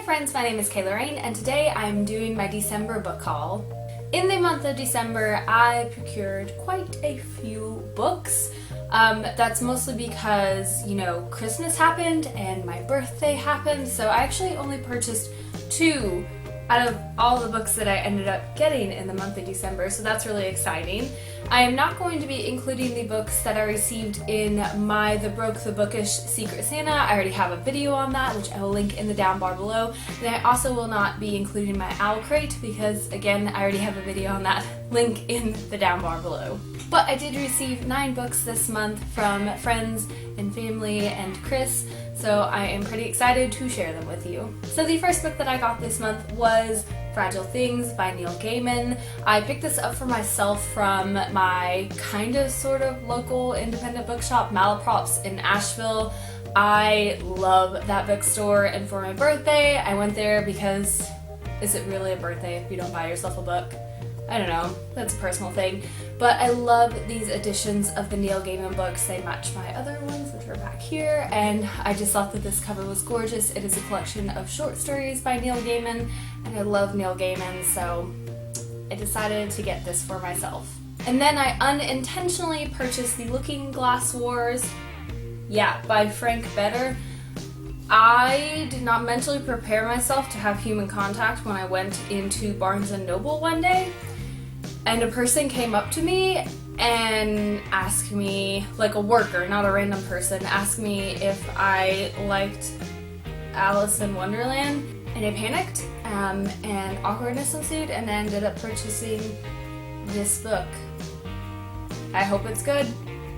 friends, my name is Kayla Rayne, and today I'm doing my December book haul. In the month of December, I procured quite a few books. That's mostly because, Christmas happened and my birthday happened, so I actually only purchased 2 out of all the books that I ended up getting in the month of December, so that's really exciting. I am not going to be including the books that I received in my The Broke the Bookish Secret Santa. I already have a video on that, which I will link in the down bar below. And I also will not be including my owl crate because, again, I already have a video on that, link in the down bar below. But I did receive 9 books this month from friends and family and Chris, so I am pretty excited to share them with you. So the first book that I got this month was Fragile Things by Neil Gaiman. I picked this up for myself from my sort of local independent bookshop, Malaprops in Asheville. I love that bookstore, and for my birthday I went there because is it really a birthday if you don't buy yourself a book? I don't know, that's a personal thing. But I love these editions of the Neil Gaiman books. They match my other ones, which are back here, and I just thought that this cover was gorgeous. It is a collection of short stories by Neil Gaiman, and I love Neil Gaiman, so I decided to get this for myself. And then I unintentionally purchased The Looking Glass Wars, by Frank Better. I did not mentally prepare myself to have human contact when I went into Barnes & Noble one day, and a person came up to me and asked me, like a worker, not a random person, asked me if I liked Alice in Wonderland, and I panicked, and awkwardness ensued, and I ended up purchasing this book. I hope it's good.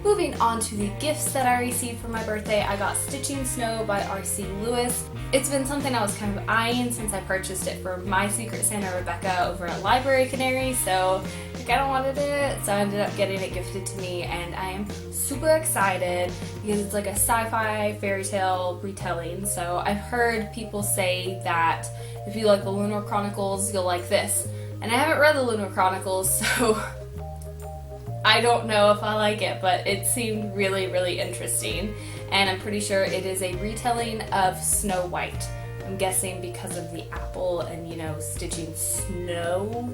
Moving on to the gifts that I received for my birthday, I got Stitching Snow by R.C. Lewis. It's been something I was kind of eyeing since I purchased it for my Secret Santa Rebecca over at Library Canary, so I kind of wanted it, so I ended up getting it gifted to me, and I am super excited because it's like a sci-fi fairy tale retelling. So I've heard people say that if you like the Lunar Chronicles, you'll like this, and I haven't read the Lunar Chronicles, so I don't know if I like it, but it seemed really, really interesting, and I'm pretty sure it is a retelling of Snow White. I'm guessing because of the apple and, stitching snow.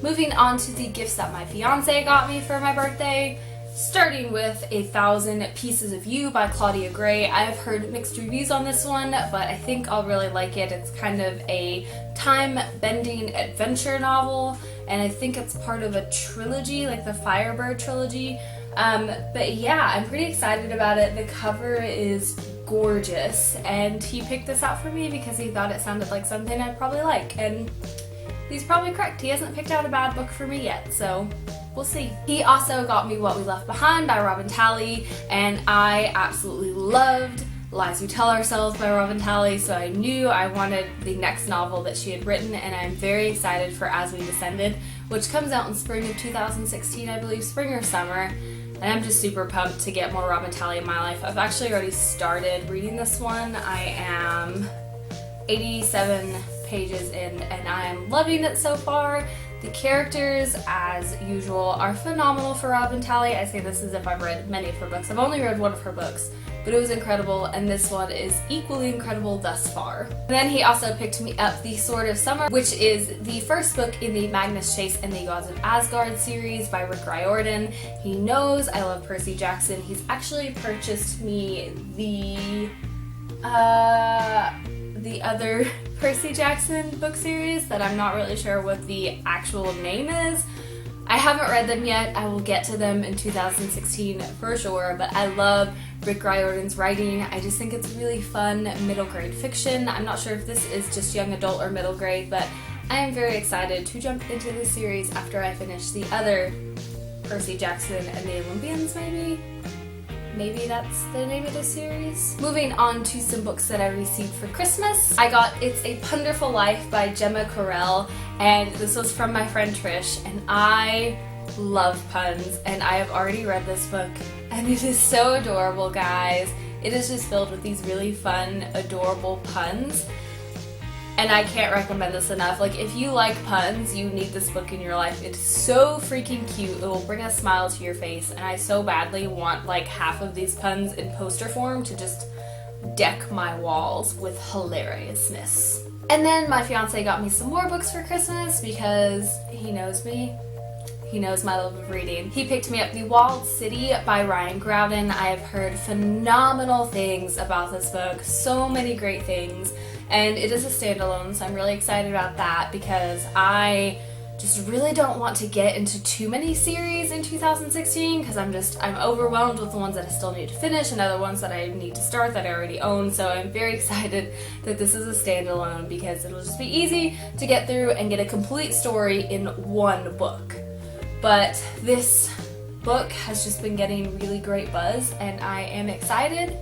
Moving on to the gifts that my fiance got me for my birthday, starting with 1,000 Pieces of You by Claudia Gray. I've heard mixed reviews on this one, but I think I'll really like it. It's kind of a time-bending adventure novel, and I think it's part of a trilogy, like the Firebird trilogy. But yeah, I'm pretty excited about it. The cover is gorgeous, and he picked this out for me because he thought it sounded like something I'd probably like, and he's probably correct. He hasn't picked out a bad book for me yet, so we'll see. He also got me What We Left Behind by Robin Talley, and I absolutely loved Lies We Tell Ourselves by Robin Talley, so I knew I wanted the next novel that she had written, and I'm very excited for As We Descended, which comes out in spring of 2016, I believe, spring or summer, and I'm just super pumped to get more Robin Talley in my life. I've actually already started reading this one. I am 87 pages in, and I am loving it so far. The characters, as usual, are phenomenal for Robin Talley. I say this as if I've read many of her books. I've only read one of her books, but it was incredible, and this one is equally incredible thus far. And then he also picked me up The Sword of Summer, which is the first book in the Magnus Chase and the Gods of Asgard series by Riordin. He knows I love Percy Jackson. He's actually purchased me the other Percy Jackson book series that I'm not really sure what the actual name is. I haven't read them yet. I will get to them in 2016 for sure, but I love Rick Riordan's writing. I just think it's really fun middle grade fiction. I'm not sure if this is just young adult or middle grade, but I am very excited to jump into this series after I finish the other Percy Jackson and the Olympians, maybe? Maybe that's the name of the series. Moving on to some books that I received for Christmas. I got It's a Punderful Life by Gemma Correll, and this was from my friend Trish, and I love puns, and I have already read this book, and it is so adorable, guys. It is just filled with these really fun, adorable puns. And I can't recommend this enough. Like, if you like puns, you need this book in your life. It's so freaking cute. It will bring a smile to your face. And I so badly want like half of these puns in poster form to just deck my walls with hilariousness. And then my fiance got me some more books for Christmas because he knows me. He knows my love of reading. He picked me up The Walled City by Graudin. I have heard phenomenal things about this book, so many great things, and it is a standalone, so I'm really excited about that because I just really don't want to get into too many series in 2016 because I'm overwhelmed with the ones that I still need to finish and other ones that I need to start that I already own. So I'm very excited that this is a standalone because it'll just be easy to get through and get a complete story in one book. But this book has just been getting really great buzz and I am excited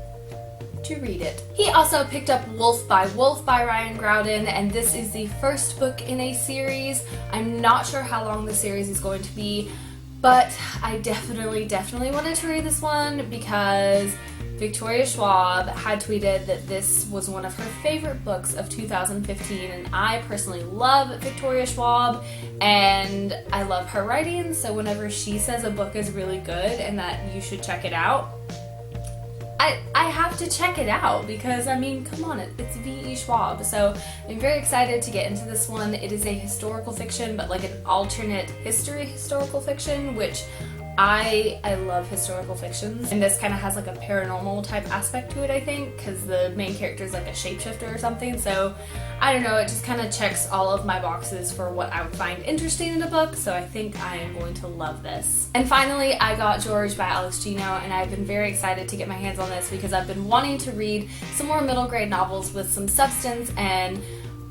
to read it. He also picked up Wolf by Graudin, and this is the first book in a series. I'm not sure how long the series is going to be, but I definitely wanted to read this one because Victoria Schwab had tweeted that this was one of her favorite books of 2015, and I personally love Victoria Schwab and I love her writing, so whenever she says a book is really good and that you should check it out, I have to check it out because, I mean, come on, it's V.E. Schwab. So I'm very excited to get into this one. It is a historical fiction, but like an alternate history historical fiction, which I love historical fictions. And this kind of has like a paranormal type aspect to it, I think, because the main character is like a shapeshifter or something. So I don't know, it just kind of checks all of my boxes for what I would find interesting in a book, so I think I am going to love this. And finally, I got George by Alex Gino, and I've been very excited to get my hands on this because I've been wanting to read some more middle grade novels with some substance and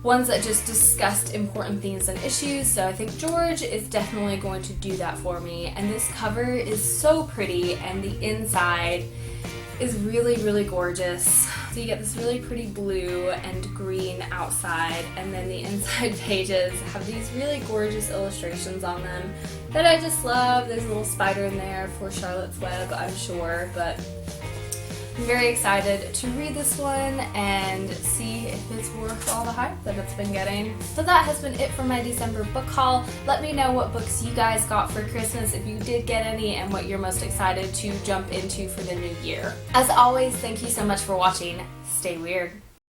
ones that just discussed important themes and issues, so I think George is definitely going to do that for me. And this cover is so pretty and the inside is really gorgeous. So you get this really pretty blue and green outside, and then the inside pages have these really gorgeous illustrations on them that I just love. There's a little spider in there for Charlotte's Web, I'm sure, but I'm very excited to read this one and see if it's worth all the hype that it's been getting. So that has been it for my December book haul. Let me know what books you guys got for Christmas, if you did get any, and what you're most excited to jump into for the new year. As always, thank you so much for watching. Stay weird.